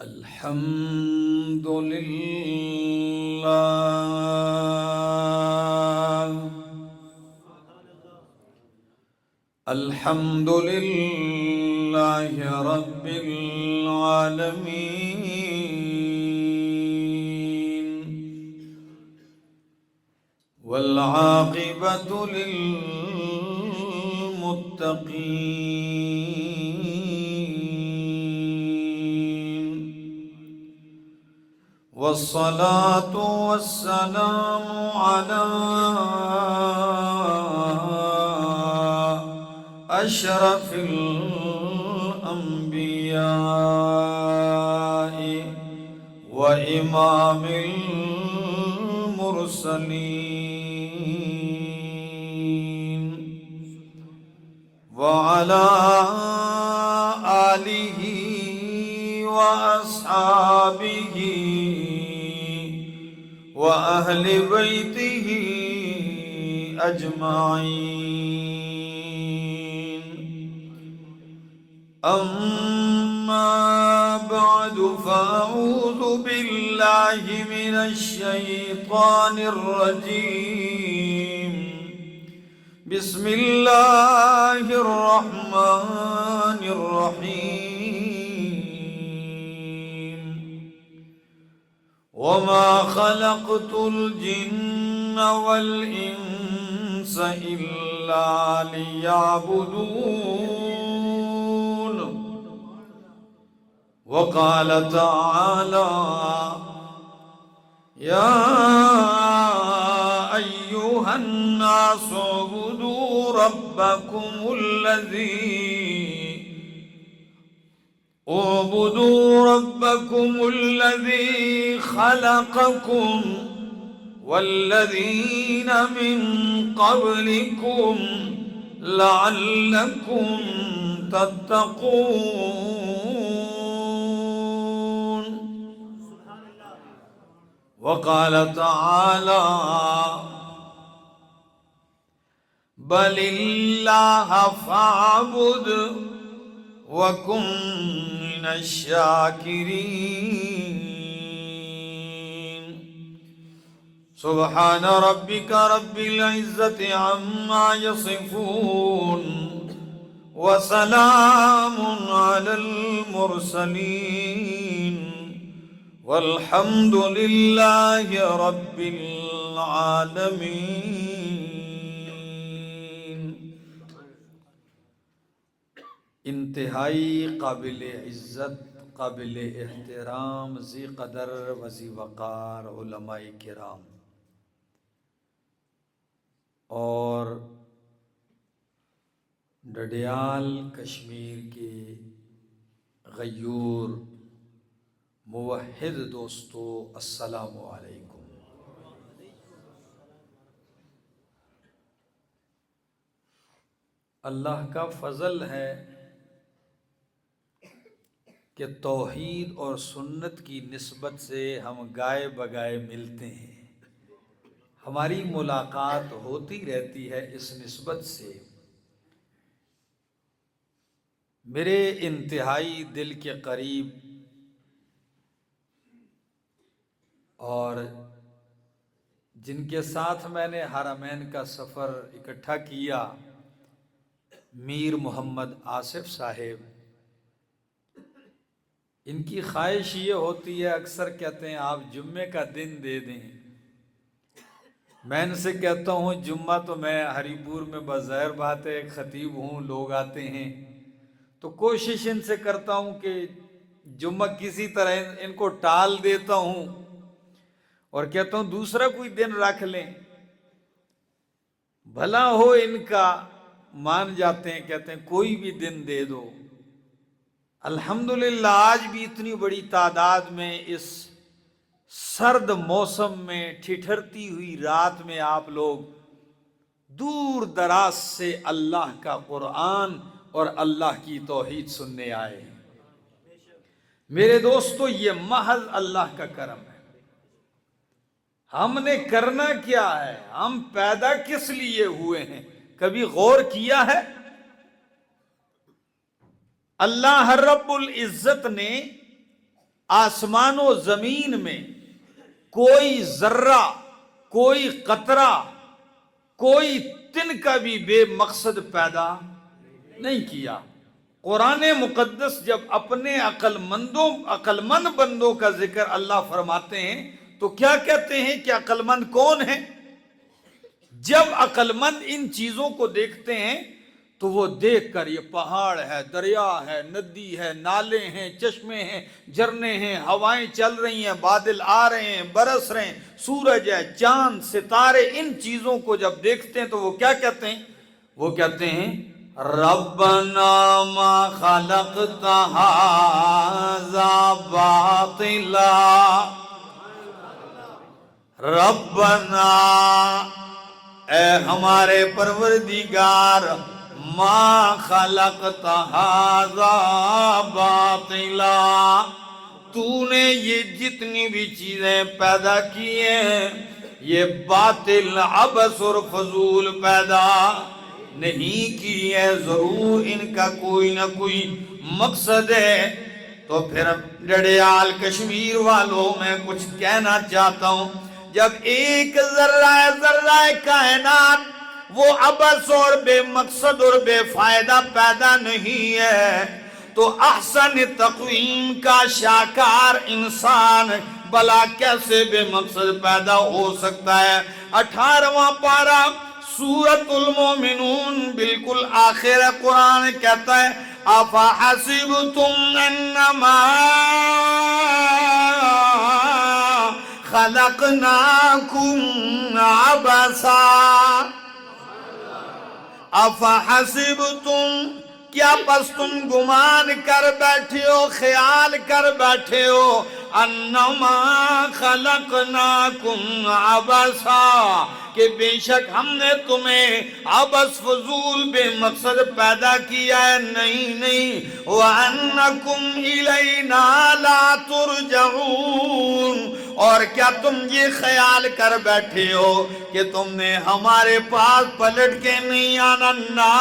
الحمد لله الحمد لله رب العالمين والعاقبة للمتقين والصلاة والسلام على أشرف الأنبياء وإمام المرسلين وعلى آله وأصحابه وأهل بيته أجمعين أما بعد فأعوذ بالله من الشيطان الرجيم بسم الله الرحمن الرحيم وما خلقت الجن والإنس إلا ليعبدون وقال تعالى يا أيها الناس اعبدوا ربكم الذي خلقكم والذين من قبلكم لعلكم تتقون وقال تعالى بل الله فاعبد وكن من الشاكرين سبحان ربك رب العزة عما يصفون وسلام على المرسلين والحمد لله رب العالمين۔ انتہائی قابل عزت، قابل احترام، ذی قدر و ذی وقار علماء کرام اور ڈڈیال کشمیر کے غیور موحد دوستو، السلام علیکم۔ اللہ کا فضل ہے کہ توحید اور سنت کی نسبت سے ہم گائے بگائے ملتے ہیں، ہماری ملاقات ہوتی رہتی ہے۔ اس نسبت سے میرے انتہائی دل کے قریب اور جن کے ساتھ میں نے حرمین کا سفر اکٹھا کیا، میر محمد آصف صاحب، ان کی خواہش یہ ہوتی ہے، اکثر کہتے ہیں آپ جمعے کا دن دے دیں۔ میں ان سے کہتا ہوں جمعہ تو میں ہری پور میں بظاہر بات ہے ایک خطیب ہوں، لوگ آتے ہیں تو کوشش ان سے کرتا ہوں کہ جمعہ کسی طرح ان کو ٹال دیتا ہوں اور کہتا ہوں دوسرا کوئی دن رکھ لیں، بھلا ہو ان کا۔ مان جاتے ہیں، کہتے ہیں کوئی بھی دن دے دو۔ الحمدللہ آج بھی اتنی بڑی تعداد میں اس سرد موسم میں، ٹھٹھرتی ہوئی رات میں آپ لوگ دور دراز سے اللہ کا قرآن اور اللہ کی توحید سننے آئے ہیں۔ میرے دوستو، یہ محض اللہ کا کرم ہے۔ ہم نے کرنا کیا ہے؟ ہم پیدا کس لیے ہوئے ہیں؟ کبھی غور کیا ہے؟ اللہ رب العزت نے آسمان و زمین میں کوئی ذرہ، کوئی قطرہ، کوئی تن کا بھی بے مقصد پیدا نہیں کیا۔ قرآن مقدس جب اپنے عقل مند بندوں کا ذکر اللہ فرماتے ہیں تو کیا کہتے ہیں کہ عقل مند کون ہے؟ جب عقل مند ان چیزوں کو دیکھتے ہیں تو وہ دیکھ کر، یہ پہاڑ ہے، دریا ہے، ندی ہے، نالے ہیں، چشمے ہیں، جھرنے ہیں، ہوائیں چل رہی ہیں، بادل آ رہے ہیں، برس رہے ہیں، سورج ہے، چاند، ستارے، ان چیزوں کو جب دیکھتے ہیں تو وہ کیا کہتے ہیں؟ وہ کہتے ہیں ربنا ما خلقت ھذا باطلا، ربنا اے ہمارے پروردگار، ما خلقت ھذا باطلا، تو نے یہ جتنی بھی چیزیں پیدا کی ہیں یہ باطل، عبث اور فضول پیدا نہیں کی ہے، ضرور ان کا کوئی نہ کوئی مقصد ہے۔ تو پھر ڈڈیال کشمیر والوں میں کچھ کہنا چاہتا ہوں، جب ایک ذرہ کائنات وہ عبث اور بے مقصد اور بے فائدہ پیدا نہیں ہے تو احسن تقویم کا شاکار انسان بلا کیسے بے مقصد پیدا ہو سکتا ہے؟ 18واں پارہ سورۃ المومنون بالکل آخر قرآن کہتا ہے افحسبتم انما خلقناکم عبثا، افحسبتم کیا پس تم گمان کر بیٹھے ہو، خیال کر بیٹھے ہو، انما خلقناکم عبثا کہ بے شک ہم نے تمہیں عبث فضول بے مقصد پیدا کیا ہے؟ نہیں نہیں، وَأَنَّكُمْ إِلَيْنَا لَا تُرْجَعُونَ، اور کیا تم یہ خیال کر بیٹھے ہو کہ تم نے ہمارے پاس پلٹ کے نہیں آنا؟ نہ،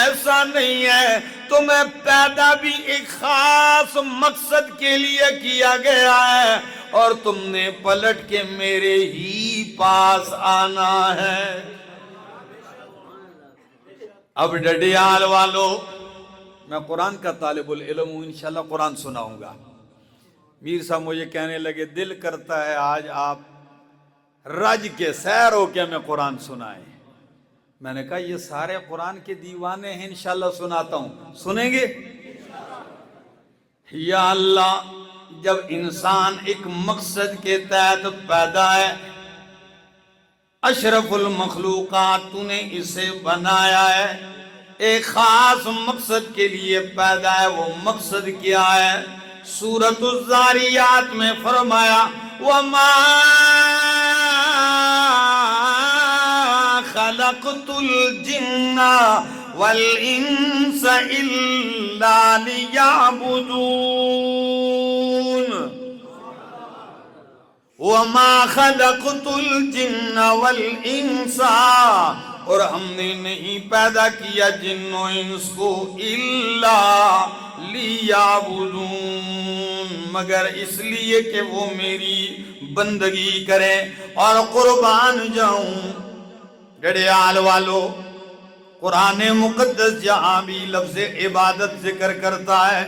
ایسا نہیں ہے، تمہیں پیدا بھی ایک خاص مقصد کے لیے کیا گیا ہے اور تم نے پلٹ کے میرے ہی پاس آنا ہے۔ اب ڈڈیال والو، میں قرآن کا طالب العلم ہوں، انشاءاللہ قرآن سناؤں گا۔ میر صاحب مجھے کہنے لگے دل کرتا ہے آج آپ رج کے سیر ہو کے ہمیں قرآن سنائیں۔ میں نے کہا یہ سارے قرآن کے دیوانے ہیں، انشاءاللہ سناتا ہوں، سنیں گے؟ یا اللہ، جب انسان ایک مقصد کے تحت پیدا ہے، اشرف المخلوقات تو نے اسے بنایا ہے، ایک خاص مقصد کے لیے پیدا ہے، وہ مقصد کیا ہے؟ سورۃ الذاریات میں فرمایا وَمَا خَلَقْتُ الْجِنَّ وَالْإِنسَ إِلَّا لِيَعْبُدُونَ، وَمَا خَلَقْتُ الْجِنَّ وَالْإِنسَ، اور ہم نے نہیں پیدا کیا جن و انس کو الا لیعبدون، مگر اس لیے کہ وہ میری بندگی کریں اور قربان جاؤں۔ ڈڈیال والو، قرآن مقدس جہاں بھی لفظ عبادت ذکر کرتا ہے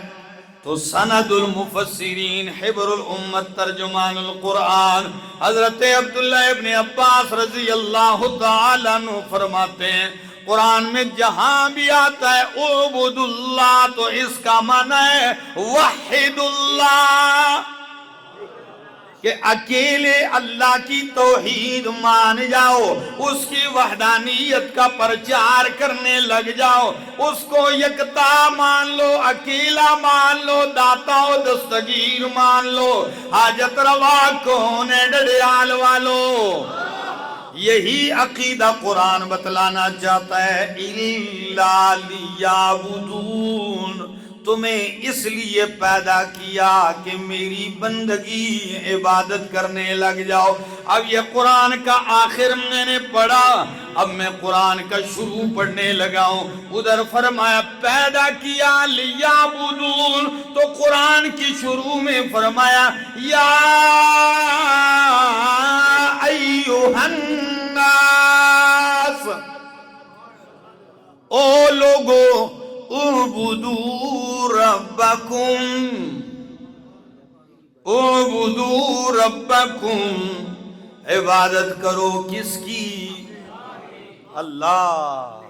تو سند المفسرین حبر الامت ترجمان القرآن حضرت عبداللہ ابن عباس رضی اللہ تعالیٰ عنہ فرماتے ہیں قرآن میں جہاں بھی آتا ہے اعبد اللہ تو اس کا معنی ہے وحد اللہ، کہ اکیلے اللہ کی توحید مان جاؤ، اس کی وحدانیت کا پرچار کرنے لگ جاؤ، اس کو یکتا مان لو، اکیلا مان لو، داتا و دستگیر مان لو، حاجت روا کون ہے ڈڈیال والو۔ یہی عقیدہ قرآن بتلانا چاہتا ہے اِلَّا لِيَعْبُدُونَ، تمہیں اس لیے پیدا کیا کہ میری بندگی عبادت کرنے لگ جاؤ۔ اب یہ قرآن کا آخر میں نے پڑھا، اب میں قرآن کا شروع پڑھنے لگا ہوں۔ ادھر فرمایا پیدا کیا لیعبدون، تو قرآن کی شروع میں فرمایا یا ایھا الناس، او لوگو اعبدوا ربکم، اعبدوا ربکم، عبادت کرو کس کی؟ اللہ۔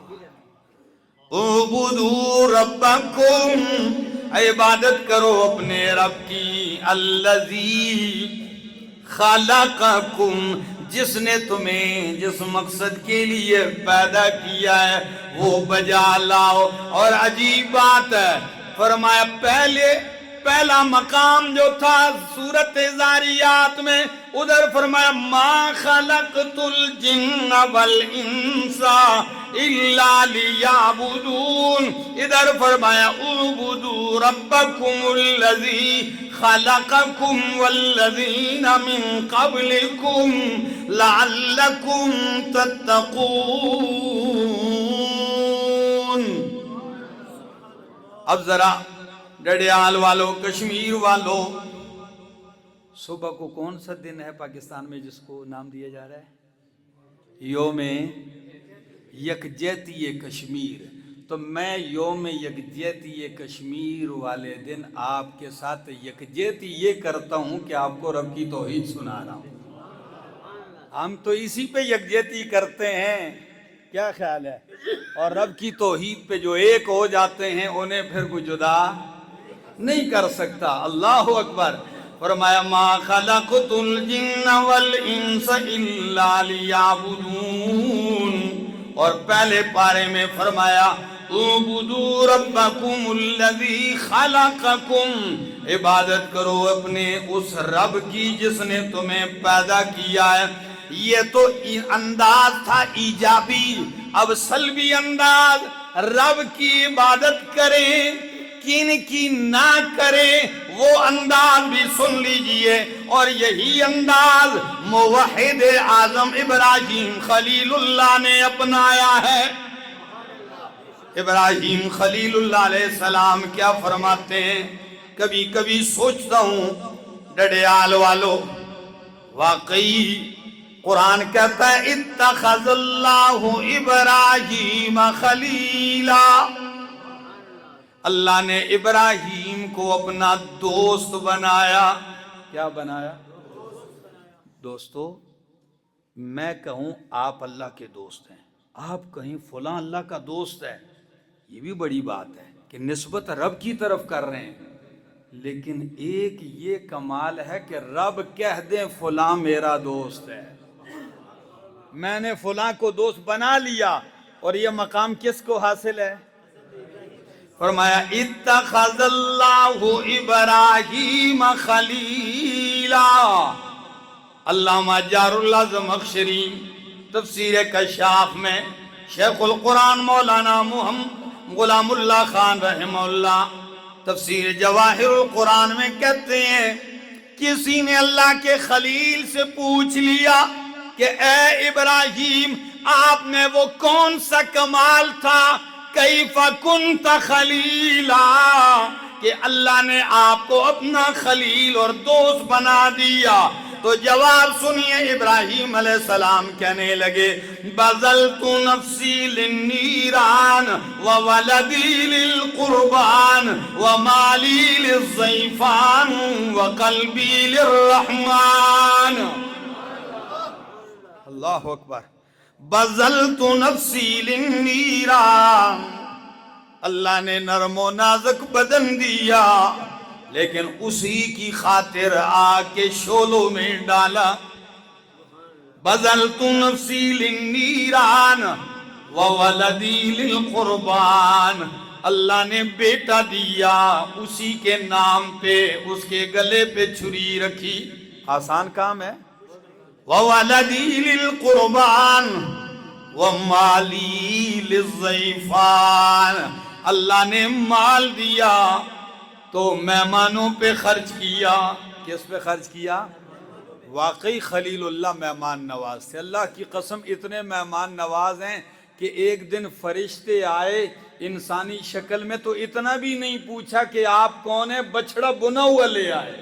اعبدوا ربکم، عبادت کرو اپنے رب کی، الذی خلقکم، جس نے تمہیں جس مقصد کے لیے پیدا کیا ہے وہ بجا لاؤ۔ اور عجیب بات ہے، فرمایا پہلا مقام جو تھا سورۃ ذاریات میں، ادھر فرمایا ما خلقت الجن والانس الا لیعبدون، ادھر فرمایا اعبدوا ربکم الذی خلقکم والذین من قبلکم لعلکم تتقون۔ اب ذرا ڈڈیال والو، کشمیر والو، صبح کو کون سا دن ہے پاکستان میں جس کو نام دیا جا رہا ہے؟ یوم یکجہتی کشمیر۔ تو میں یوم یکجہتی کشمیر والے دن آپ کے ساتھ یکجہتی یہ کرتا ہوں کہ آپ کو رب کی توحید سنا رہا ہوں۔ ہم تو اسی پہ یکجہتی کرتے ہیں، کیا خیال ہے؟ اور رب کی توحید پہ جو ایک ہو جاتے ہیں انہیں پھر کوئی جدا نہیں کر سکتا۔ اللہ اکبر۔ فرمایا ما خلقت الجن والانس الا لیعبدون، اور پہلے پارے میں فرمایا اعبدوا ربکم الذی خلقکم، عبادت کرو اپنے اس رب کی جس نے تمہیں پیدا کیا ہے۔ یہ تو انداز تھا ایجابی، اب سلبی انداز، رب کی عبادت کریں کن کی نہ کریں، وہ انداز بھی سن لیجئے۔ اور یہی انداز موحد اعظم ابراہیم خلیل اللہ نے اپنایا ہے۔ ابراہیم خلیل اللہ علیہ السلام کیا فرماتے ہیں؟ کبھی کبھی سوچتا ہوں ڈڈیال والو، واقعی قرآن کہتا ہے اتخذ اللہ ابراہیم خلیلا، اللہ نے ابراہیم کو اپنا دوست بنایا۔ کیا بنایا؟ دوستو، میں کہوں آپ اللہ کے دوست ہیں، آپ کہیں فلاں اللہ کا دوست ہے، یہ بھی بڑی بات ہے کہ نسبت رب کی طرف کر رہے ہیں، لیکن ایک یہ کمال ہے کہ رب کہہ دیں فلاں میرا دوست ہے۔ میں نے فلاں کو دوست بنا لیا، اور یہ مقام کس کو حاصل ہے؟ فرمایا اتخذ اللہ ابراہیم خلیلا۔ علامہ جار اللہ زمخشری تفسیر کشاف میں، شیخ القرآن مولانا محمد غلام اللہ خان رحمہ اللہ تفسیر جواہر القرآن میں کہتے ہیں کسی نے اللہ کے خلیل سے پوچھ لیا کہ اے ابراہیم، آپ میں وہ کون سا کمال تھا، کیف کنت خلیلا، کہ اللہ نے آپ کو اپنا خلیل اور دوست بنا دیا؟ تو جواب سنیے، ابراہیم علیہ السلام کہنے لگے بذلت نفسی للنیران وولدی للقربان ومالی للضیفان وقلبی للرحمن۔ اللہ اکبر۔ بذلت نفسی للنیران، اللہ نے نرم و نازک بدن دیا لیکن اسی کی خاطر آگ کے شعلوں میں ڈالا۔ بذلت نفسی للنیران وولدی للقربان، اللہ نے بیٹا دیا اسی کے نام پہ، اس کے گلے پہ چھری رکھی، آسان کام ہے۔ وولدی للقربان ومالی للضیفان، اللہ نے مال دیا تو مہمانوں پہ خرچ کیا. کس پہ خرچ کیا؟ واقعی خلیل اللہ مہمان نواز تھے. اللہ کی قسم اتنے مہمان نواز ہیں کہ ایک دن فرشتے آئے انسانی شکل میں تو اتنا بھی نہیں پوچھا کہ آپ کون ہیں، بچڑا بنا ہوا لے آئے.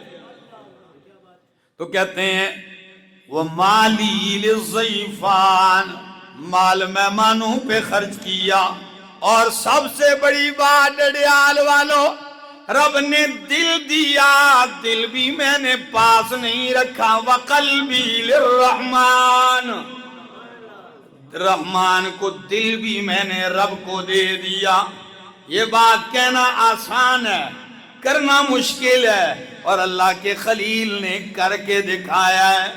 تو کہتے ہیں وہ مالی للضیفان، مال مہمانوں پہ خرچ کیا. اور سب سے بڑی بات ڈڈیال والوں، رب نے دل دیا، دل بھی میں نے پاس نہیں رکھا. وقلبی للرحمن، رحمان کو دل بھی میں نے رب کو دے دیا. یہ بات کہنا آسان ہے، کرنا مشکل ہے، اور اللہ کے خلیل نے کر کے دکھایا ہے.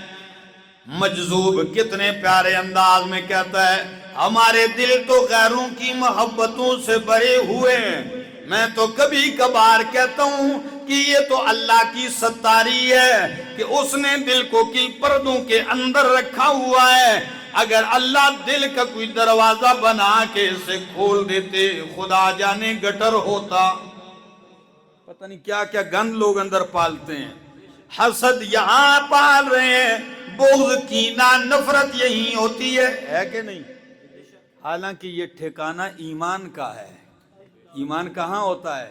مجذوب کتنے پیارے انداز میں کہتا ہے ہمارے دل تو غیروں کی محبتوں سے بھرے ہوئے ہیں. میں تو کبھی کبھار کہتا ہوں کہ یہ تو اللہ کی ستاری ہے کہ اس نے دل کو کی پردوں کے اندر رکھا ہوا ہے. اگر اللہ دل کا کوئی دروازہ بنا کے اسے کھول دیتے، خدا جانے گٹر ہوتا. پتہ نہیں کیا کیا گند لوگ اندر پالتے ہیں. حسد یہاں پال رہے ہیں، بغض کینہ نفرت یہی ہوتی ہے کہ نہیں؟ حالانکہ یہ ٹھکانہ ایمان کا ہے. ایمان کہاں ہوتا ہے؟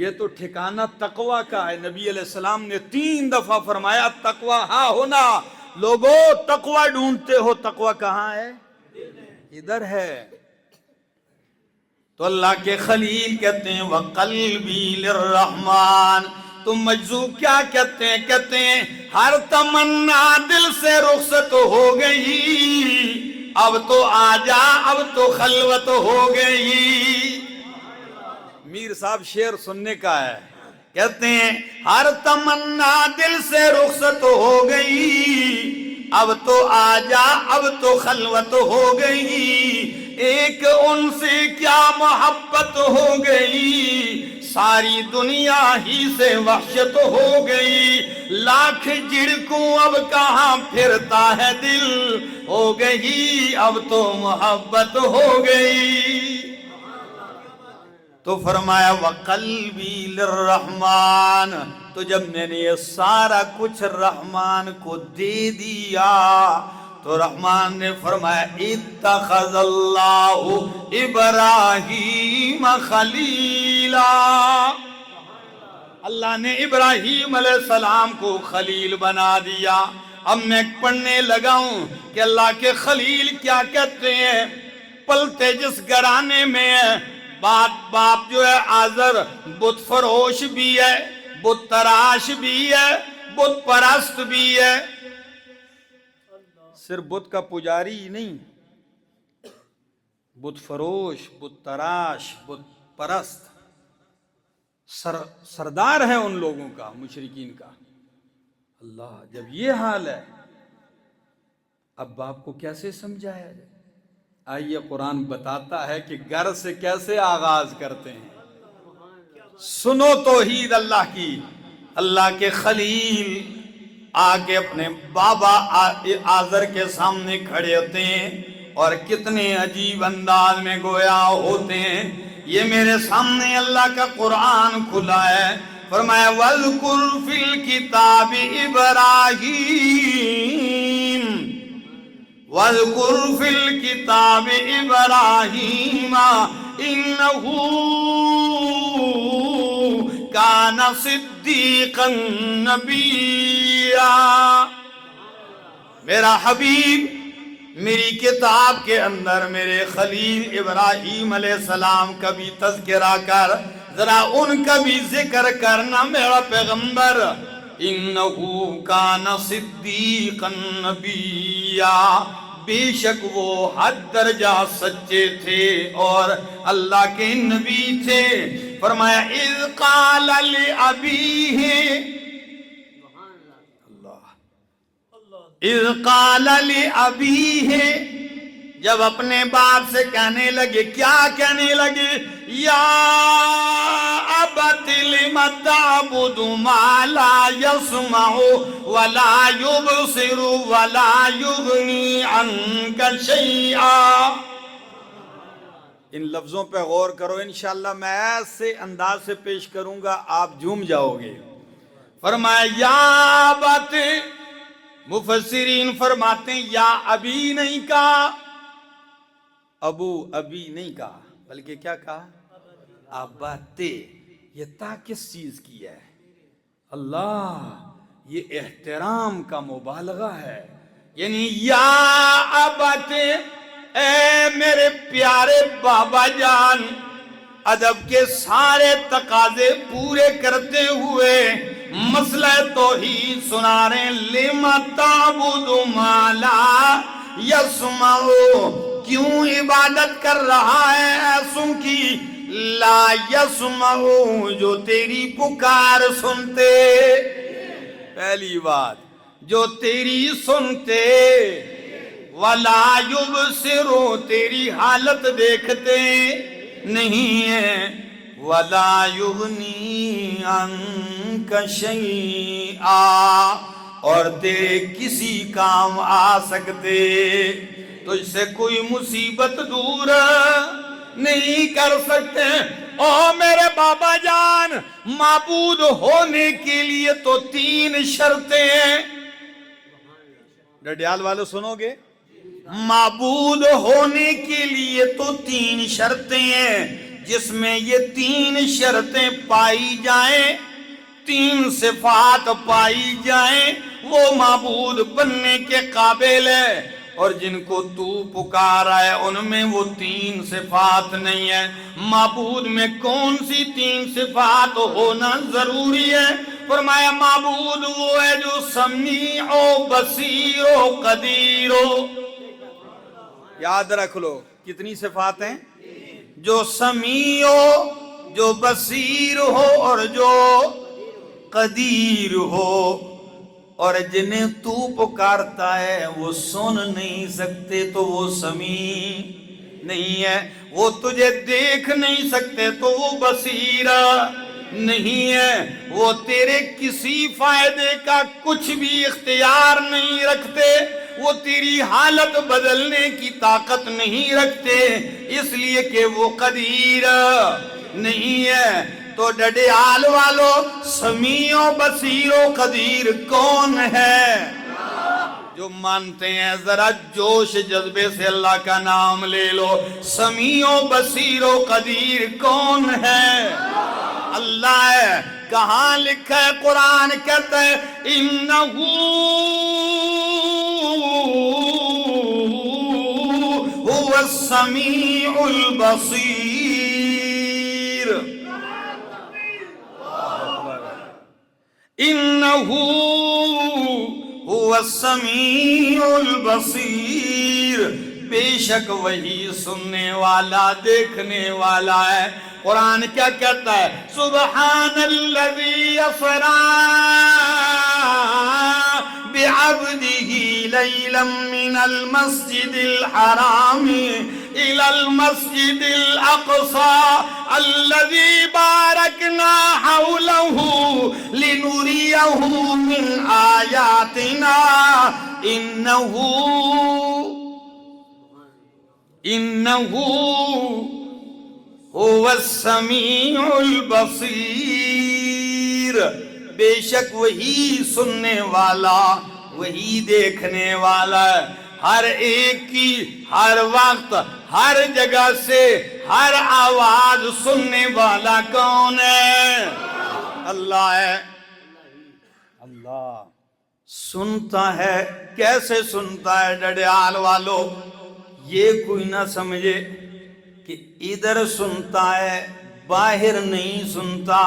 یہ تو ٹھکانہ تقوی کا ہے. نبی علیہ السلام نے 3 دفعہ فرمایا تقوی ہاں ہونا. لوگوں تقوی ڈھونڈتے ہو، تقوی کہاں ہے؟ ادھر ہے. تو اللہ کے خلیل کہتے ہیں وقلبی للرحمن. تو مجذوب کیا کہتے ہیں؟ کہتے ہیں ہر تمنا دل سے رخصت ہو گئی، اب تو آجا اب تو خلوت ہو گئی. میر صاحب شعر سننے کا ہے. کہتے ہیں ہر تمنا دل سے رخصت ہو گئی، اب تو آجا اب تو خلوت ہو گئی. ایک ان سے کیا محبت ہو گئی، ساری دنیا ہی سے وحشت ہو گئی. لاکھ جھڑکوں اب کہاں پھرتا ہے دل، ہو گئی اب تو محبت ہو گئی. تو فرمایا وقلبی للرحمن. تو جب میں نے یہ سارا کچھ رحمان کو دے دیا تو رحمان نے فرمایا اتخذ اللہ ابراہیم خلیلا. اللہ نے ابراہیم علیہ السلام کو خلیل بنا دیا. اب میں پڑھنے لگا ہوں کہ اللہ کے خلیل کیا کہتے ہیں. پلتے جس گھرانے میں ہے، باپ جو ہے آزر بت فروش بھی ہے، بت تراش بھی ہے، بت پرست بھی ہے. صرف بت کا پجاری ہی نہیں، بت فروش، بت تراش، بت پرست سردار ہے ان لوگوں کا، مشرکین کا. اللہ جب یہ حال ہے اب باپ کو کیسے سمجھایا جائے؟ آئیے قرآن بتاتا ہے کہ گھر سے کیسے آغاز کرتے ہیں. سنو توحید اللہ کی. اللہ کے خلیل آگے اپنے بابا آزر کے سامنے کھڑے ہوتے ہیں اور کتنے عجیب انداز میں گویا ہوتے ہیں. یہ میرے سامنے اللہ کا قرآن کھلا ہے. فرمایا وَاذْكُرْ فِي الْكِتَابِ إِبْرَاهِيمَ وَاذْكُرْ فِي الْكِتَابِ إِبْرَاهِيمَ إِنَّهُ كَانَ صِدِّيقًا نَبِيًّا. میرا حبیب میری کتاب کے اندر میرے خلیل ابراہیم علیہ السلام کا بھی تذکرہ کر، ذرا ان کا بھی ذکر کرنا میرا پیغمبر. انہو کان صدیقا نبیا، بے شک وہ حد درجہ سچے تھے اور اللہ کے نبی تھے. فرمایا اذ قال لأبیہ، اذ قال لأبیہ، جب اپنے باپ سے کہنے لگے، کیا کہنے لگے؟ یا ابت لم تعبد ما لا يسمع ولا يبصر ولا يغني عنك شيئا. ان لفظوں پہ غور کرو، انشاءاللہ میں ایسے انداز سے پیش کروں گا آپ جھوم جاؤ گے۔ فرمایا یا ابت، مفسرین فرماتے ہیں یا ابھی نہیں کہا، ابو ابھی نہیں کہا، بلکہ کیا کہا؟ ابتے۔ یہ تا کس چیز کی ہے؟ اللہ، یہ احترام کا مبالغہ ہے، یعنی یا ابتے، اے میرے پیارے بابا جان، ادب کے سارے تقاضے پورے کرتے ہوئے مسئلہ توحید سنا رہے ہیں۔ لِمَ تَعْبُدُ مَا لَا يَسْمَعُ، کیوں عبادت کر رہا ہے ایسوں کی لا یسمع، جو تیری پکار سنتے۔ پہلی بات، جو تیری سنتے، وَلَا يُبْصِرُ، تیری حالت دیکھتے نہیں ہے، وَلَا يُغْنِي عَنْكَ شَيْئًا، اور تیرے کسی کام آ سکتے، تجھ سے کوئی مصیبت دور نہیں کر سکتے۔ او میرے بابا جان، معبود ہونے کے لیے تو 3 شرطیں ہیں۔ ڈڈیال والوں سنو گے؟ معبود ہونے کے لیے تو 3 شرطیں ہیں، جس میں یہ 3 شرطیں پائی جائیں، 3 صفات پائی جائیں، وہ معبود بننے کے قابل ہے۔ اور جن کو تو پکارا ہے ان میں وہ 3 صفات نہیں ہے۔ معبود میں کون سی 3 صفات ہونا ضروری ہے؟ فرمایا معبود وہ ہے جو سمیع و بصیر و قدیر ہو۔ یاد رکھ لو کتنی صفات ہیں؟ جو سمیع ہو، جو بصیر ہو، اور جو قدیر ہو۔ اور جنہیں تو پکارتا ہے وہ سن نہیں سکتے تو وہ سمیع نہیں ہے، وہ تجھے دیکھ نہیں سکتے تو وہ بصیر نہیں ہے، وہ تیرے کسی فائدے کا کچھ بھی اختیار نہیں رکھتے، وہ تیری حالت بدلنے کی طاقت نہیں رکھتے، اس لیے کہ وہ قدیر نہیں ہے۔ تو ڈڈیال والو، سمیع و بصیر و قدیر کون ہے؟ جو مانتے ہیں ذرا جوش جذبے سے اللہ کا نام لے لو۔ سمیع و بصیر و قدیر کون ہے؟ اللہ ہے۔ کہاں لکھا ہے؟ قرآن کہتا ہے اِنَّهُ هُوَ السَّمِيعُ الْبَصِيرُ۔ اِنَّهُ هُوَ السَّمِيعُ الْبَصِيرُ، بے شک وہی سننے والا دیکھنے والا ہے۔ قرآن کیا کہتا ہے؟ سبحان الذی اسریٰ بعبدہ لیلا من المسجد الحرام الى المسجد الاقصى الذی بارکنا حولہ لنریہ من آیاتنا انہ هو السمیع البصیر، بے شک وہی سننے والا، وہی دیکھنے والا ہے۔ ہر ایک کی ہر وقت ہر جگہ سے ہر آواز سننے والا کون ہے؟ اللہ ہے۔ اللہ سنتا ہے۔ کیسے سنتا ہے ڈڈیال والو؟ یہ کوئی نہ سمجھے کہ ادھر سنتا ہے، باہر نہیں سنتا،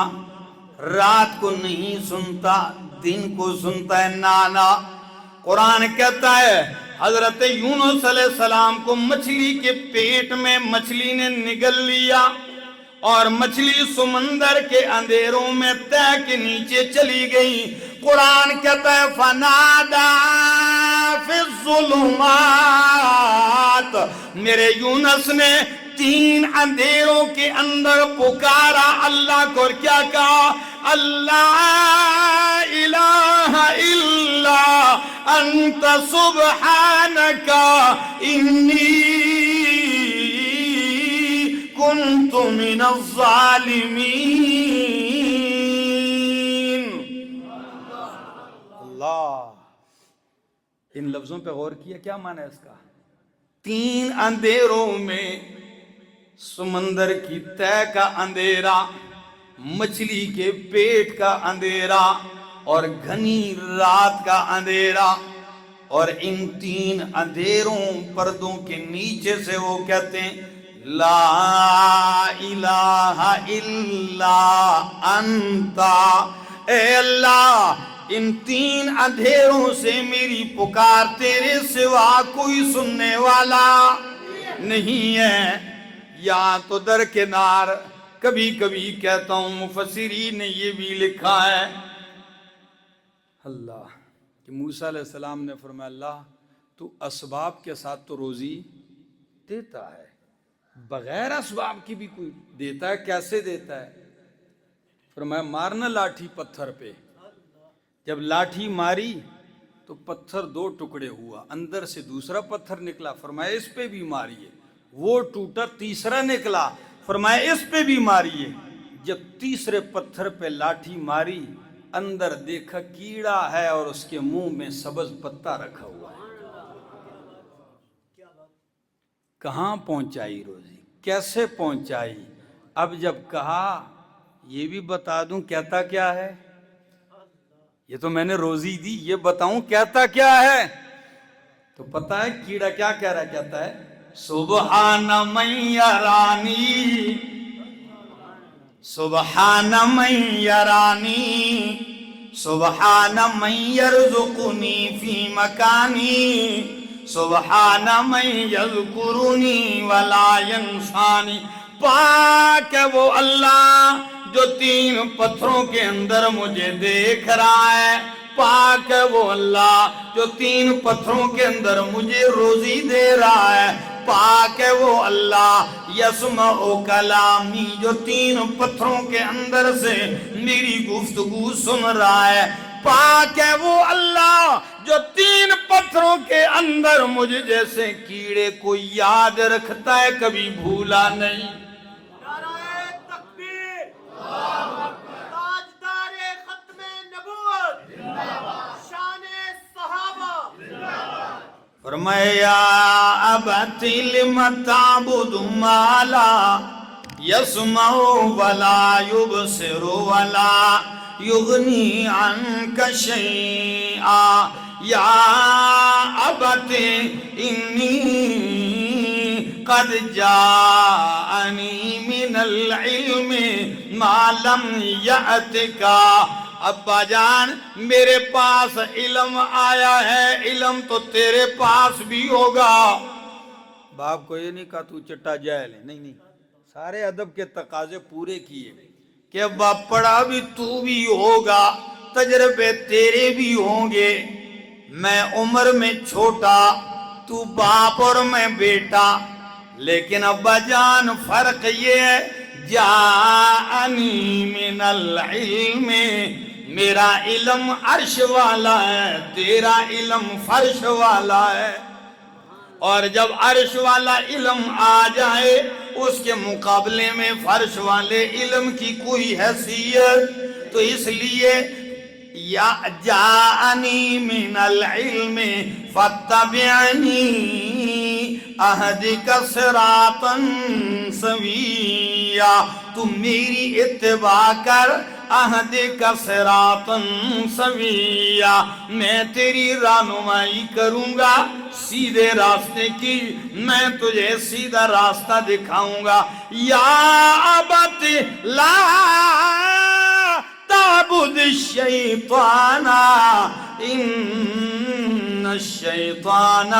رات کو نہیں سنتا، دن کو سنتا ہے۔ نانا، قرآن کہتا ہے حضرت یونس علیہ السلام کو مچھلی کے پیٹ میں مچھلی نے نگل لیا اور مچھلی سمندر کے اندھیروں میں تہ کے نیچے چلی گئی۔ قرآن کہتا ہے فنادا فی الظلمات، میرے یونس نے 3 اندھیروں کے اندر پکارا اللہ کو، اور کیا کہا؟ اللہ الہ الا انت سبحانک انی من الظالمین. اللہ، ان لفظوں پہ غور کیا، کیا معنی ہے اس کا؟ 3 اندھیروں میں سمندر کی تہ کا اندھیرا، مچھلی کے پیٹ کا اندھیرا اور گھنی رات کا اندھیرا، اور ان 3 اندھیروں پردوں کے نیچے سے وہ کہتے ہیں لا الہ الا انت. اے اللہ، ان 3 اندھیروں سے میری پکار تیرے سوا کوئی سننے والا نہیں ہے. یا تو درکنار کبھی کبھی کہتا ہوں مفسرین نے یہ بھی لکھا ہے اللہ کہ موسیٰ علیہ السلام نے فرمایا اللہ تو اسباب کے ساتھ تو روزی دیتا ہے، بغیر اسباب کی بھی کوئی دیتا ہے، کیسے دیتا ہے؟ فرمایا مارنا لاٹھی پتھر پہ. جب لاٹھی ماری تو پتھر 2 ٹکڑے ہوا، اندر سے دوسرا پتھر نکلا، فرمایا اس پہ بھی ماریے. وہ ٹوٹا، تیسرا نکلا، فرمایا اس پہ بھی ماریے. جب تیسرے پتھر پہ لاٹھی ماری، اندر دیکھا کیڑا ہے اور اس کے منہ میں سبز پتا رکھا ہوا ہے. کہاں پہنچائی روزی، کیسے پہنچائی؟ اب جب کہا یہ بھی بتا دوں کہتا کیا ہے، یہ تو میں نے روزی دی، یہ بتاؤں کہتا کیا ہے؟ تو پتہ ہے کیڑا کیا کہہ رہا ہے؟ کہتا ہے سبحان من یرانی، سبحان من یرانی، سبحان من یرزقنی فی مکانی، سبحان من یذکرنی ولا ینسانی. پاک ہے وہ اللہ جو 3 پتھروں کے اندر مجھے دیکھ رہا ہے، پاک ہے وہ اللہ جو 3 پتھروں کے اندر مجھے روزی دے رہا ہے، پاک ہے وہ اللہ یسمع کلامی جو 3 پتھروں کے اندر سے میری گفتگو سن رہا ہے، پاک ہے وہ اللہ جو 3 پتھروں کے اندر مجھے جیسے کیڑے کو یاد رکھتا ہے، کبھی بھولا نہیں. فرمایا ابت لم تعبد ما لا يسمع ولا يبصر ولا يغني عنك شيئا. یا ابت انی قد جاءنی من العلم ما لم یأتک. ابا جان میرے پاس علم آیا ہے، علم تو تیرے پاس بھی ہوگا. باپ کو یہ نہیں کہا تو چٹا جاہل ہے، نہیں، سارے ادب کے تقاضے پورے کیے کہ ابا پڑھا بھی تو بھی ہوگا، تجربے تیرے بھی ہوں گے، میں عمر میں چھوٹا، تو باپ اور میں بیٹا، لیکن ابا جان فرق یہ ہے جاءنی من العلم، میرا علم عرش والا ہے، تیرا علم فرش والا ہے. اور جب عرش والا علم آ جائے اس کے مقابلے میں فرش والے علم کی کوئی حیثیت، تو اس لیے یا جاءنی من العلم فاتبعنی اہدک صراطا سویا. تم میری اتباع کر، اہدک صراطا سویا، میں تیری رہنمائی کروں گا سیدھے راستے کی، میں تجھے سیدھا راستہ دکھاؤں گا. یا ابت لا تعبد الشیطان ان الشیطان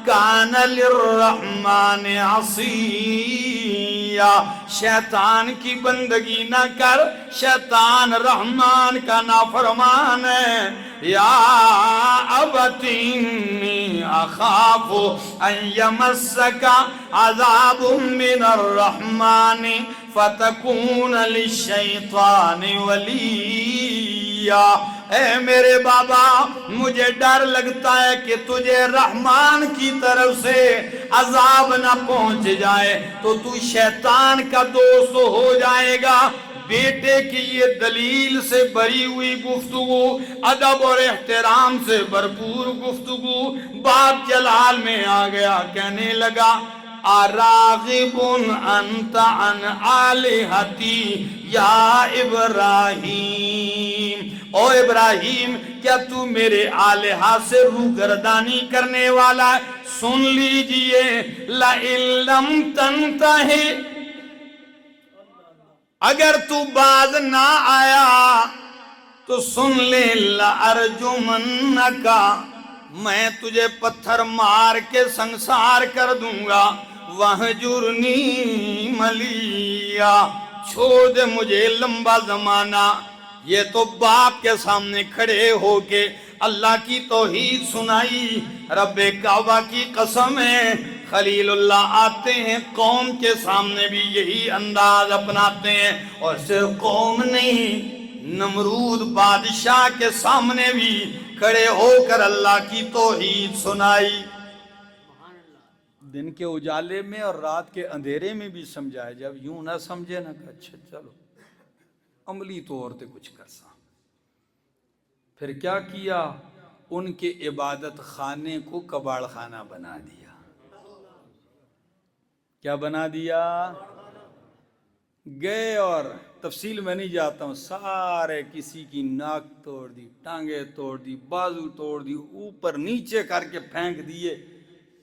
کان للرحمن عصیا. شیطان کی بندگی نہ کر، شیطان رحمان کا نافرمان ہے. یا ابت انی اخاف ان یمسک عذاب من الرحمن فتکون للشیطان ولیا. اے میرے بابا مجھے ڈر لگتا ہے کہ تجھے رحمان کی طرف سے عذاب نہ پہنچ جائے تو تو شیطان کا دوست ہو جائے گا۔ بیٹے کی یہ دلیل سے بری ہوئی گفتگو، ادب اور احترام سے بھرپور گفتگو، باپ جلال میں آ گیا، کہنے لگا اراغب انت عن آلہتی یا ابراہیم، او ابراہیم کیا تو میرے آلہہ سے روگردانی کرنے والا ہے؟ سن لیجئے لئن لم تنتہی، اگر تو باز نہ آیا تو سن لے لَأَرْجُمَنَّكَ، میں تجھے پتھر مار کے سنسار کر دوں گا، وَهْجُرْنِي مَلِيًّا، چھوڑ دے مجھے لمبا زمانہ۔ یہ تو باپ کے سامنے کھڑے ہو کے اللہ کی توحید سنائی، رب کعبہ کی قسم ہے۔ خلیل اللہ آتے ہیں قوم کے سامنے بھی یہی انداز اپناتے ہیں، اور صرف قوم نہیں، نمرود بادشاہ کے سامنے بھی کھڑے ہو کر اللہ کی توحید سنائی۔ دن کے اجالے میں اور رات کے اندھیرے میں بھی سمجھائے، جب یوں نہ سمجھے نا کہ اچھا چلو عملی طور تے کچھ کرسا۔ پھر کیا کیا؟ ان کے عبادت خانے کو کباڑ خانہ بنا دیا۔ کیا بنا دیا؟ گئے اور تفصیل میں نہیں جاتا ہوں، سارے کسی کی ناک توڑ دی، ٹانگیں توڑ دی، بازو توڑ دی، اوپر نیچے کر کے پھینک دیے،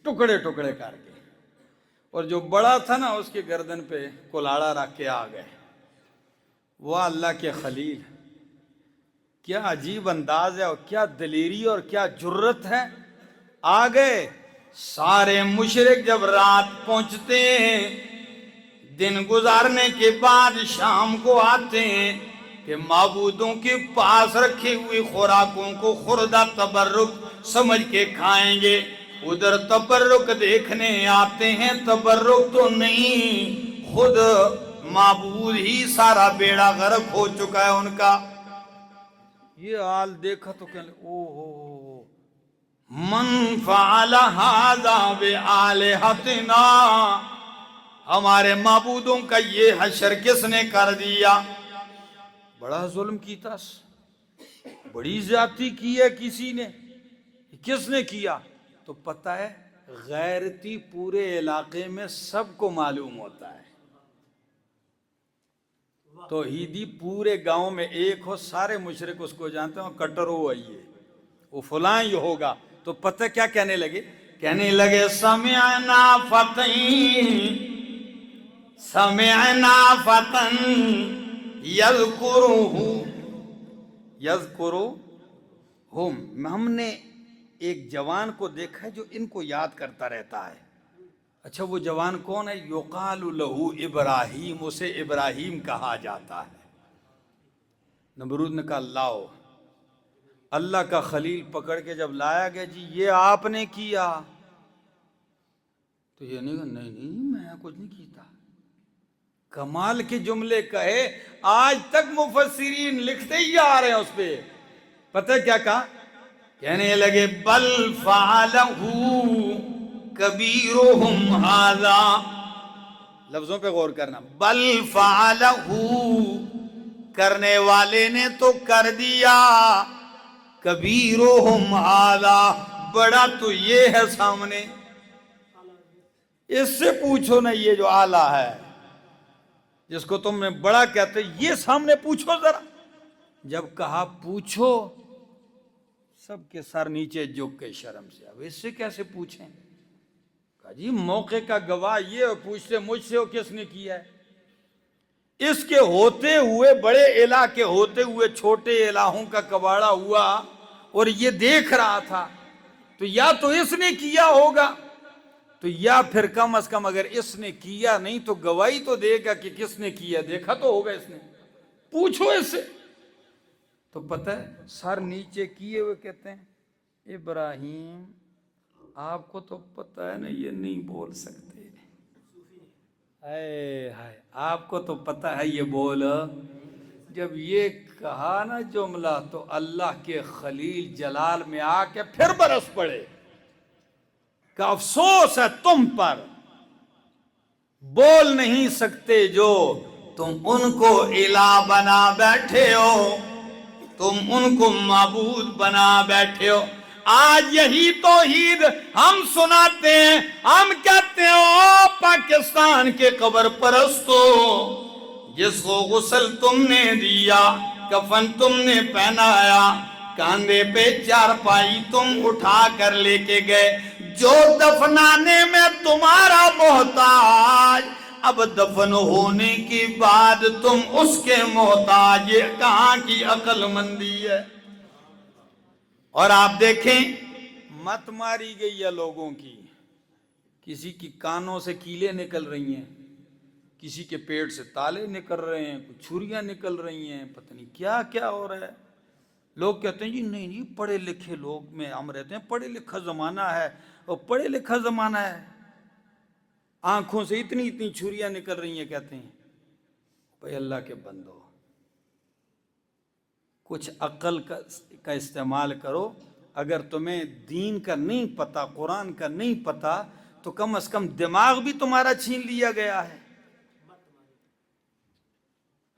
ٹکڑے ٹکڑے کر کے، اور جو بڑا تھا نا اس کے گردن پہ کلاڑا رکھ کے آ گئے۔ وہ اللہ کے خلیل، کیا عجیب انداز ہے اور کیا دلیری اور کیا جرت ہے۔ آ گئے سارے مشرک، جب رات پہنچتے ہیں، دن گزارنے کے بعد شام کو آتے ہیں کہ معبودوں کے پاس رکھی ہوئی خوراکوں کو خوردہ تبرک سمجھ کے کھائیں گے۔ ادھر تبرک دیکھنے آتے ہیں، تبرک تو نہیں، خود معبود ہی سارا بیڑا غرق ہو چکا ہے ان کا۔ یہ حال دیکھا تو کہنے او ہو، من فعل ھذا بآلہتنا، ہمارے معبودوں کا یہ حشر کس نے کر دیا؟ بڑا ظلم کیتا، بڑی زیادتی کی ہے کسی نے۔ کس نے کیا؟ تو پتہ ہے غیرتی پورے علاقے میں سب کو معلوم ہوتا ہے، توحیدی پورے گاؤں میں ایک ہو، سارے مشرک اس کو جانتے ہیں، کٹر ہو آئیے وہ فلاں یہ ہوگا۔ تو پتہ کیا کہنے لگے؟ کہنے لگے سمعنا فتن، سمعنا فتن یذکرہم، ہم نے ایک جوان کو دیکھا ہے جو ان کو یاد کرتا رہتا ہے۔ اچھا وہ جوان کون ہے؟ یقال لہ ابراہیم، اسے ابراہیم کہا جاتا ہے۔ نمرود نے کہا لاؤ، اللہ کا خلیل پکڑ کے جب لایا گیا، جی یہ آپ نے کیا؟ تو یہ نہیں نہیں میں کچھ نہیں کیتا۔ کمال کے جملے کہے، آج تک مفسرین لکھتے ہی آ رہے ہیں اس پہ۔ پتہ کیا کہا؟ کہنے لگے بل فعلہ کبیرہم ھذا، لفظوں پہ غور کرنا، بل فعلہ، کرنے والے نے تو کر دیا، کبیرہم ھذا، بڑا تو یہ ہے سامنے، اس سے پوچھو نا، یہ جو آلہ ہے جس کو تم نے بڑا کہتے، یہ سامنے پوچھو ذرا۔ جب کہا پوچھو، سب کے سر نیچے جھک کے شرم سے، اب اس سے کیسے پوچھیں؟ کہا جی موقع کا گواہ یہ، اور پوچھتے مجھ سے ہو کس نے کیا ہے؟ اس کے ہوتے ہوئے، بڑے الہ کے ہوتے ہوئے چھوٹے الہوں کا کباڑا ہوا اور یہ دیکھ رہا تھا، تو یا تو اس نے کیا ہوگا، تو یا پھر کم از کم اگر اس نے کیا نہیں تو گواہی تو دے گا کہ کس نے کیا، دیکھا تو ہوگا اس نے، پوچھو اس سے۔ تو پتہ ہے سر نیچے کیے ہوئے کہتے ہیں ابراہیم آپ کو تو پتہ ہے نا یہ نہیں بول سکتے، ہائے ہائے آپ کو تو پتہ ہے یہ بول جب یہ کہا نا جملہ تو اللہ کے خلیل جلال میں آ کے پھر برس پڑے کہ افسوس ہے تم پر، بول نہیں سکتے جو تم ان کو الہ بنا بیٹھے ہو، تم ان کو معبود بنا بیٹھے ہو۔ آج یہی توحید ہم سناتے ہیں، ہم کہتے ہیں او پاکستان کے قبر پرستو، جس کو غسل تم نے دیا، کفن تم نے پہنایا، کاندھے پہ چارپائی تم اٹھا کر لے کے گئے، جو دفنانے میں تمہارا محتاج، اب دفن ہونے کے بعد تم اس کے محتاج، یہ کہاں کی عقل مندی ہے؟ اور آپ دیکھیں، مت ماری گئی ہے لوگوں کی، کسی کی کانوں سے کیلیں نکل رہی ہیں، کسی کے پیٹ سے تالے نکل رہے ہیں، کچھ چھریاں نکل رہی ہیں، پتہ نہیں کیا کیا ہو رہا ہے۔ لوگ کہتے ہیں جی نہیں نہیں پڑھے لکھے لوگ میں ہم رہتے ہیں، پڑھے لکھا زمانہ ہے، اور پڑھے لکھا زمانہ ہے، آنکھوں سے اتنی اتنی چھریاں نکل رہی ہیں، کہتے ہیں بھائی اللہ کے بندو کچھ عقل کا استعمال کرو، اگر تمہیں دین کا نہیں پتا، قرآن کا نہیں پتا، تو کم از کم دماغ بھی تمہارا چھین لیا گیا ہے۔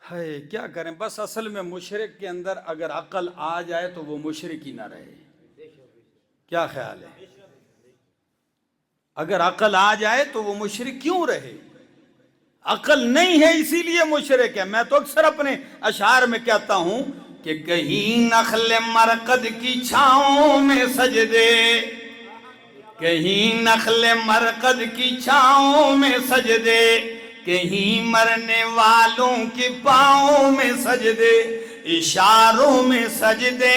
ہے کیا کریں، بس اصل میں مشرک کے اندر اگر عقل آ جائے تو وہ مشرک ہی نہ رہے، کیا خیال ہے؟ اگر عقل آ جائے تو وہ مشرک کیوں رہے؟ عقل نہیں ہے اسی لیے مشرک ہے۔ میں تو اکثر اپنے اشعار میں کہتا ہوں کہ کہیں نخل مرقد کی چھاؤں میں سجدے، کہیں نخل مرقد کی چھاؤں میں سجدے، کہیں مرنے والوں کے پاؤں میں سجدے، اشاروں میں سجدے،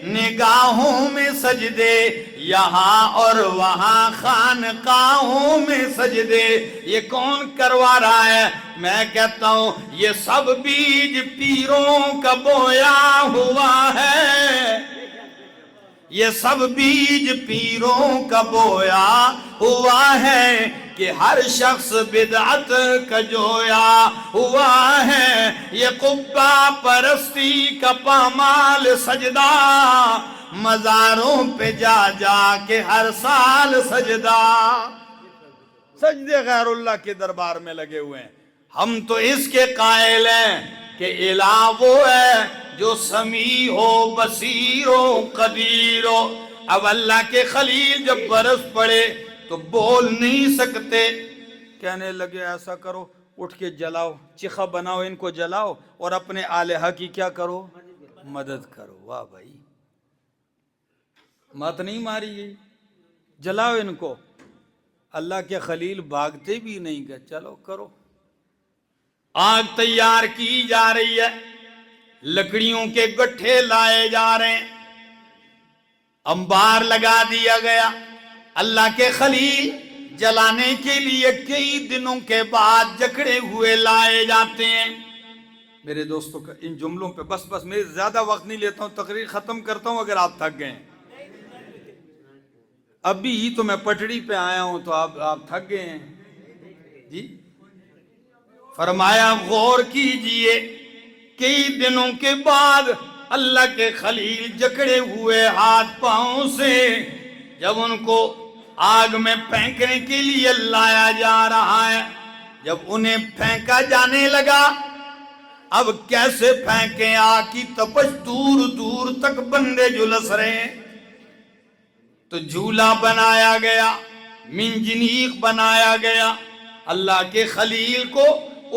نگاہوں میں سجدے، یہاں اور وہاں خانقاہوں میں سجدے۔ یہ کون کروا رہا ہے؟ میں کہتا ہوں یہ سب بیج پیروں کا بویا ہوا ہے، یہ سب بیج پیروں کا بویا ہوا ہے، کہ ہر شخص بدعت کا جویا ہوا ہے۔ یہ قبہ پرستی کا پامال سجدہ، مزاروں پہ جا جا کے ہر سال سجدہ، سجدے غیر اللہ کے دربار میں لگے ہوئے ہیں۔ ہم تو اس کے قائل ہیں کہ الہ وہ ہے جو سمیع ہو، بصیر ہو، قدیر ہو۔ اب اللہ کے خلیل جب برس پڑے تو بول نہیں سکتے، کہنے لگے ایسا کرو، اٹھ کے جلاؤ، چیخا بناؤ، ان کو جلاؤ، اور اپنے الہا کی کیا کرو؟ مدد کرو۔ واہ بھائی، مت نہیں ماری گئی، جلاؤ ان کو۔ اللہ کے خلیل بھاگتے بھی نہیں گئے، چلو کرو۔ آگ تیار کی جا رہی ہے، لکڑیوں کے گٹھے لائے جا رہے ہیں، انبار لگا دیا گیا۔ اللہ کے خلیل جلانے کے لیے کئی دنوں کے بعد جکڑے ہوئے لائے جاتے ہیں۔ میرے دوستوں کا ان جملوں پہ بس میں زیادہ وقت نہیں لیتا ہوں، تقریر ختم کرتا ہوں اگر آپ تھک گئے ہیں۔ ابھی ہی تو میں پٹڑی پہ آیا ہوں تو آپ تھک گئے ہیں جی۔ فرمایا غور کیجئے، کئی دنوں کے بعد اللہ کے خلیل جکڑے ہوئے ہاتھ پاؤں سے جب ان کو آگ میں پھینکنے کے لیے لایا جا رہا ہے، جب انہیں پھینکا جانے لگا، اب کیسے پھینکیں؟ آگ کی تپش دور دور تک بندے جھلس رہے ہیں۔ تو جھولا بنایا گیا، منجنیق بنایا گیا، اللہ کے خلیل کو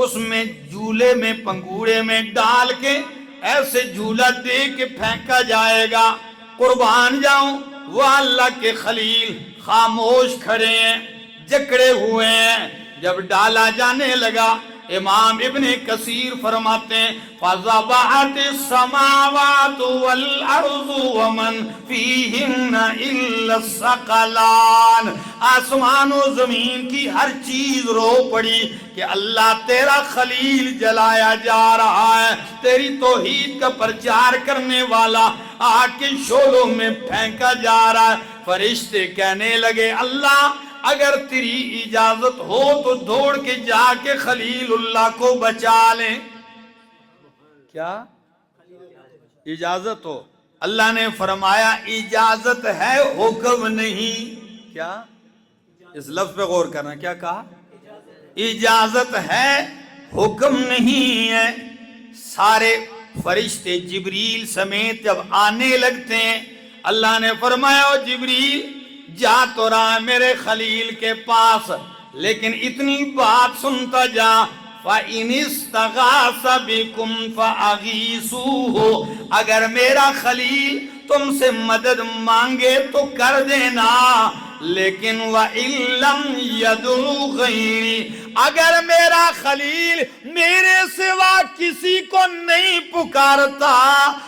اس میں جھولے میں پنگوڑے میں ڈال کے ایسے جھولا دے کے پھینکا جائے گا۔ قربان جاؤں، وہ اللہ کے خلیل خاموش کھڑے ہیں، جکڑے ہوئے ہیں۔ جب ڈالا جانے لگا، امام ابن کثیر فرماتے ہیں فَضَبَعَتِ السَّمَاوَاتُ وَالْأَرْضُ وَمَنْ فِيهِنَّ إِلَّا الثَّقَلَانِ، آسمان و زمین کی ہر چیز رو پڑی کہ اللہ تیرا خلیل جلایا جا رہا ہے، تیری توحید کا پرچار کرنے والا آگ کے شعلوں میں پھینکا جا رہا ہے۔ فرشتے کہنے لگے اللہ اگر تیری اجازت ہو تو دوڑ کے جا کے خلیل اللہ کو بچا لیں۔ کیا اجازت ہو؟ اللہ نے فرمایا اجازت ہے، حکم نہیں۔ کیا؟ اس لفظ پہ غور کرنا، کیا کہا؟ اجازت ہے، حکم نہیں ہے۔ سارے فرشتے جبریل سمیت جب آنے لگتے ہیں، اللہ نے فرمایا او جبریل جا تو رہا میرے خلیل کے پاس، لیکن اتنی بات سنتا جا، فَإِنِ اسْتَغَاثَ بِكُمْ فَأَغِيثُوهُ، اگر میرا خلیل تم سے مدد مانگے تو کر دینا، لیکن وَإِن لَّمْ يَدْعُ غَيْرِي، اگر میرا خلیل میرے سوا کسی کو نہیں پکارتا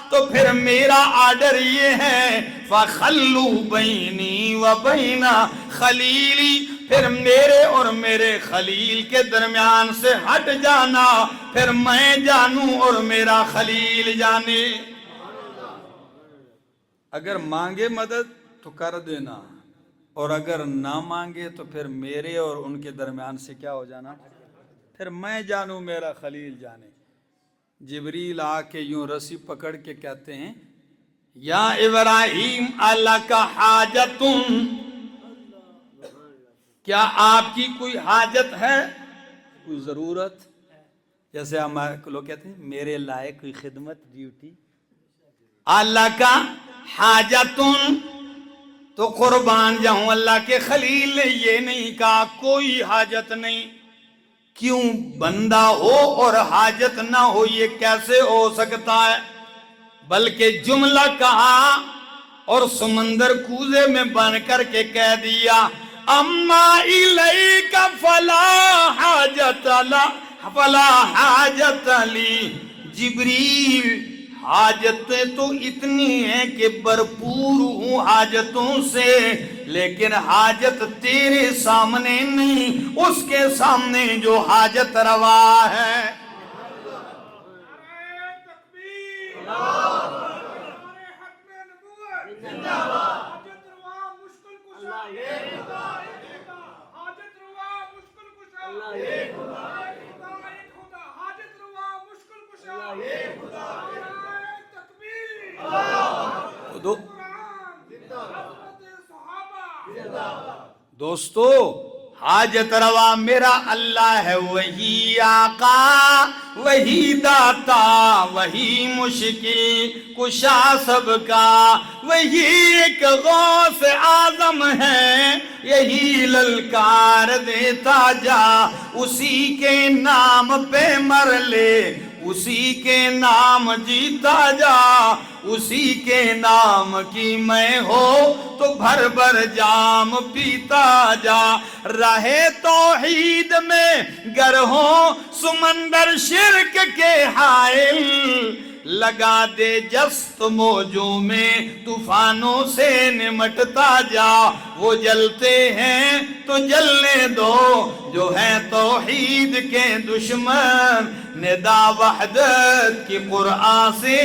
تو پھر میرا آرڈر یہ ہے فَخَلُّوا بَيْنِي وَبَيْنَ خَلِيلِي، پھر میرے اور میرے خلیل کے درمیان سے ہٹ جانا، پھر میں جانوں اور میرا خلیل جانے۔ اگر مانگے مدد تو کر دینا، اور اگر نہ مانگے تو پھر میرے اور ان کے درمیان سے کیا ہو جانا؟ پھر میں جانوں میرا خلیل جانے۔ جبریل آ کے یوں رسی پکڑ کے کہتے ہیں یا ابراہیم الک حاجتن، کیا آپ کی کوئی حاجت ہے، کوئی ضرورت؟ جیسے ہمارے لوگ کہتے ہیں میرے لائق کوئی خدمت، ڈیوٹی۔ الک حاجتن، تو قربان جاؤں اللہ کے خلیل نے یہ نہیں کہا کوئی حاجت نہیں۔ کیوں؟ بندہ ہو اور حاجت نہ ہو، یہ کیسے ہو سکتا ہے؟ بلکہ جملہ کہا اور سمندر کوزے میں بن کر کے کہہ دیا اما الیک فلا حاجت لی، جبریل حاجتیں تو اتنی ہیں کہ بھرپور ہوں حاجتوں سے، لیکن حاجت تیرے سامنے نہیں، اس کے سامنے جو حاجت روا ہے۔ دوستو حاجت روا میرا اللہ ہے، وہی آقا، وہی داتا، وہی مشکل کشا سب کا، وہی ایک غوث اعظم ہے، یہی للکار دیتا جا، اسی کے نام پہ مر لے، اسی کے نام جیتا جا، اسی کے نام کی میں ہو تو بھر بھر جام پیتا جا، راہ توحید میں گر ہو سمندر شرک کے حائل، لگا دے جست موجوں میں طوفانوں سے نمٹتا جا، وہ جلتے ہیں تو جلنے دو جو ہیں توحید کے دشمن، ندا وحدت کی قرآن سے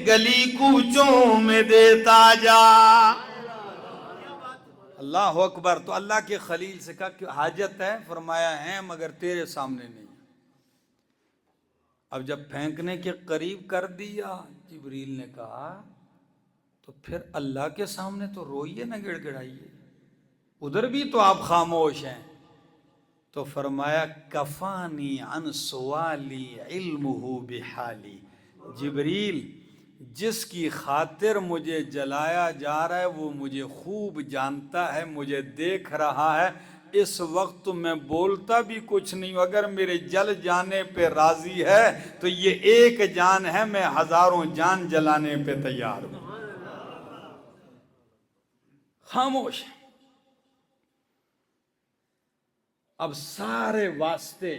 گلی کوچوں میں دیتا جا۔ اللہ اکبر۔ تو اللہ کے خلیل سے کہا کہ حاجت ہے، فرمایا ہے مگر تیرے سامنے نہیں۔ اب جب پھینکنے کے قریب کر دیا، جبریل نے کہا تو پھر اللہ کے سامنے تو روئیے نہ گڑ گڑائیے، ادھر بھی تو آپ خاموش ہیں۔ تو فرمایا کفانی عن سوالی علمہ بحالی، جبریل جس کی خاطر مجھے جلایا جا رہا ہے وہ مجھے خوب جانتا ہے، مجھے دیکھ رہا ہے، اس وقت میں بولتا بھی کچھ نہیں ہوں، اگر میرے جل جانے پہ راضی ہے تو یہ ایک جان ہے، میں ہزاروں جان جلانے پہ تیار ہوں۔ خاموش۔ اب سارے واسطے،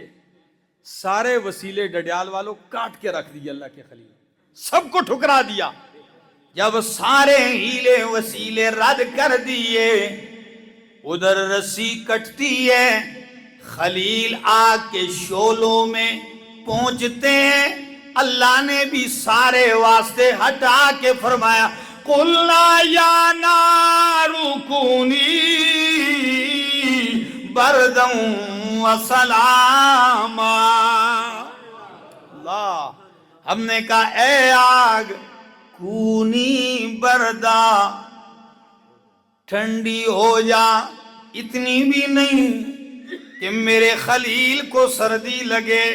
سارے وسیلے ڈڈیال والوں کاٹ کے رکھ دیے اللہ کے خلیل، سب کو ٹھکرا دیا۔ جب سارے ہیلے وسیلے رد کر دیے، ادھر رسی کٹتی ہے، خلیل آگ کے شولوں میں پہنچتے ہیں، اللہ نے بھی سارے واسطے ہٹا کے فرمایا قُلْنَا يَا نَارُ كُونِي بَرْدًا وَسَلَامًا۔ اللہ اب نے کہا اے آگ کونی بردا، ٹھنڈی ہو جا، اتنی بھی نہیں کہ میرے خلیل کو سردی لگے۔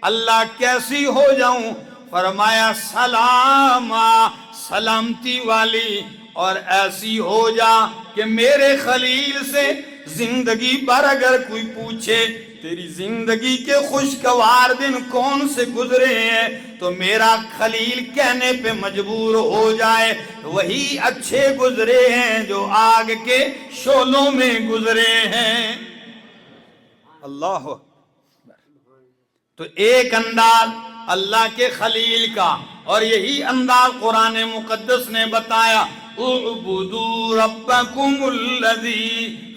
اللہ کیسی ہو جاؤں؟ فرمایا سلاما، سلامتی والی، اور ایسی ہو جا کہ میرے خلیل سے زندگی بھر اگر کوئی پوچھے تیری زندگی کے خوشگوار دن کون سے گزرے ہیں تو میرا خلیل کہنے پہ مجبور ہو جائے وہی اچھے گزرے ہیں جو آگ کے شعلوں میں گزرے ہیں۔ اللہ تو ایک انداز اللہ کے خلیل کا، اور یہی انداز قرآن مقدس نے بتایا اعبدوا ربکم الذی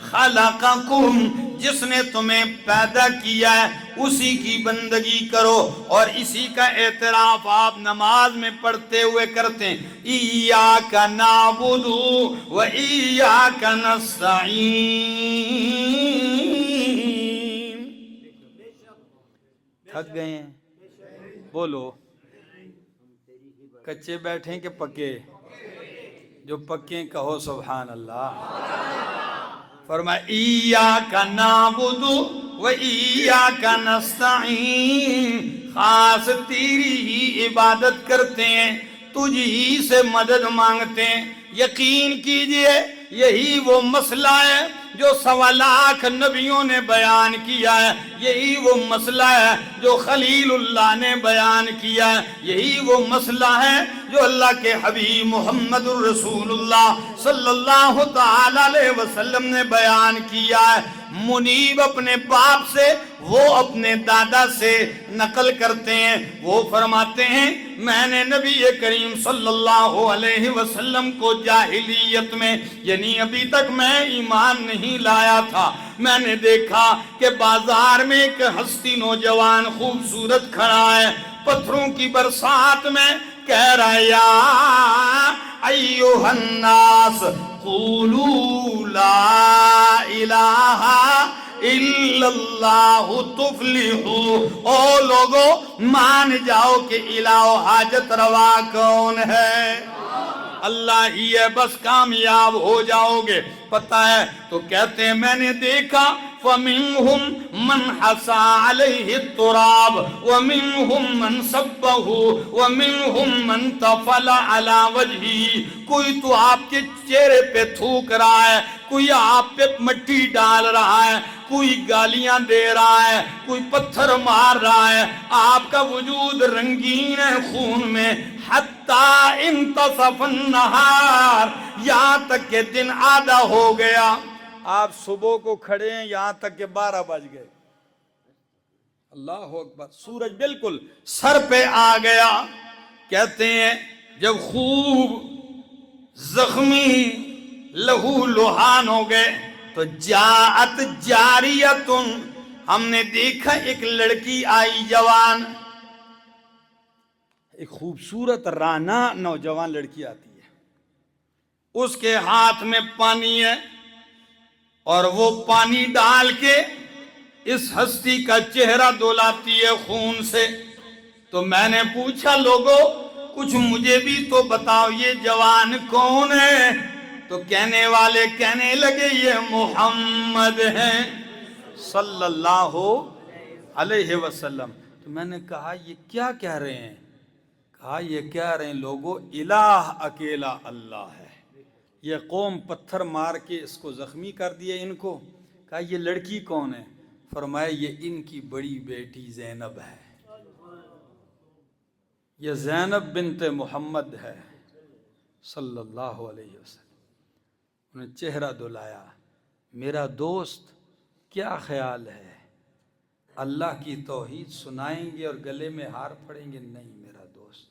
خلقکم، جس نے تمہیں پیدا کیا ہے اسی کی بندگی کرو، اور اسی کا اعتراف آپ نماز میں پڑھتے ہوئے کرتے ہیں ایاک نعبد و ایاک نستعین۔ تھک گئے ہیں؟ بولو، کچے بیٹھیں کہ پکے؟ جو پکے کہو سبحان اللہ۔ فرمایا ایاک نعبد و ایاک نستعین، خاص تیری ہی عبادت کرتے ہیں، تجھ ہی سے مدد مانگتے ہیں۔ یقین کیجئے یہی وہ مسئلہ ہے جو 1.25 لاکھ نبیوں نے بیان کیا ہے، یہی وہ مسئلہ ہے جو خلیل اللہ نے بیان کیا ہے، یہی وہ مسئلہ ہے جو اللہ کے حبیب محمد الرسول اللہ صلی اللہ تعالی علیہ وسلم نے بیان کیا ہے۔ منیب اپنے باپ سے، وہ اپنے دادا سے نقل کرتے ہیں، وہ فرماتے ہیں میں نے نبی کریم صلی اللہ علیہ وسلم کو جاہلیت میں، یعنی ابھی تک میں ایمان نہیں لایا تھا، میں نے دیکھا کہ بازار میں ایک ہستی نوجوان خوبصورت کھڑا ہے، پتھروں کی برسات میں کہہ رہا ہے یا ایوہ الناس قولوا لا الہ الا اللہ تفلحوا، او لوگو مان جاؤ کہ الہ و حاجت روا کون ہے؟ اللہ ہی ہے، بس کامیاب ہو جاؤ گے۔ پتہ ہے تو کہتے ہیں میں نے دیکھا فَمِنْهُمْ مَنْ حَسَى عَلَيْهِ التُّرَابِ وَمِنْهُمْ مَنْ صَبَّهُ وَمِنْهُمْ مَنْ تَفَلَ عَلَى وَجْهِهِ، کوئی تو آپ کے چہرے پہ تھوک رہا ہے، کوئی آپ پہ مٹی ڈال رہا ہے، کوئی گالیاں دے رہا ہے، کوئی پتھر مار رہا ہے، آپ کا وجود رنگین ہے خون میں، حتی انتصف النہار، یہاں تک کہ دن آدھا ہو گیا۔ آپ صبح کو کھڑے ہیں یہاں تک کہ 12 بج گئے۔ اللہ اکبر، سورج بالکل سر پہ آ گیا۔ کہتے ہیں جب خوب زخمی لہو لہان ہو گئے تو جاءت جاریتن، ہم نے دیکھا ایک لڑکی آئی جوان، ایک خوبصورت رانا نوجوان لڑکی آتی ہے، اس کے ہاتھ میں پانی ہے اور وہ پانی ڈال کے اس ہستی کا چہرہ دھلاتی ہے خون سے۔ تو میں نے پوچھا لوگو کچھ مجھے بھی تو بتاؤ یہ جوان کون ہے؟ تو کہنے والے کہنے لگے یہ محمد ہیں صلی اللہ علیہ وسلم۔ تو میں نے کہا یہ کیا کہہ رہے ہیں؟ کہا یہ کہہ رہے ہیں لوگوں الہ اکیلا اللہ ہے۔ یہ قوم پتھر مار کے اس کو زخمی کر دیا ان کو۔ کہا یہ لڑکی کون ہے؟ فرمایا یہ ان کی بڑی بیٹی زینب ہے، یہ زینب بنت محمد ہے صلی اللہ علیہ وسلم۔ انہیں چہرہ دھلایا، میرا دوست کیا خیال ہے اللہ کی توحید سنائیں گے اور گلے میں ہار پڑیں گے؟ نہیں میرا دوست،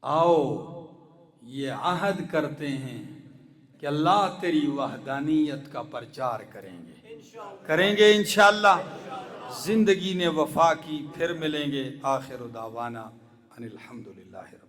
آؤ یہ عہد کرتے ہیں کہ اللہ تیری وحدانیت کا پرچار کریں گے انشاءاللہ۔ زندگی نے وفا کی، پھر ملیں گے۔ آخر دعوانا ان الحمدللہ رب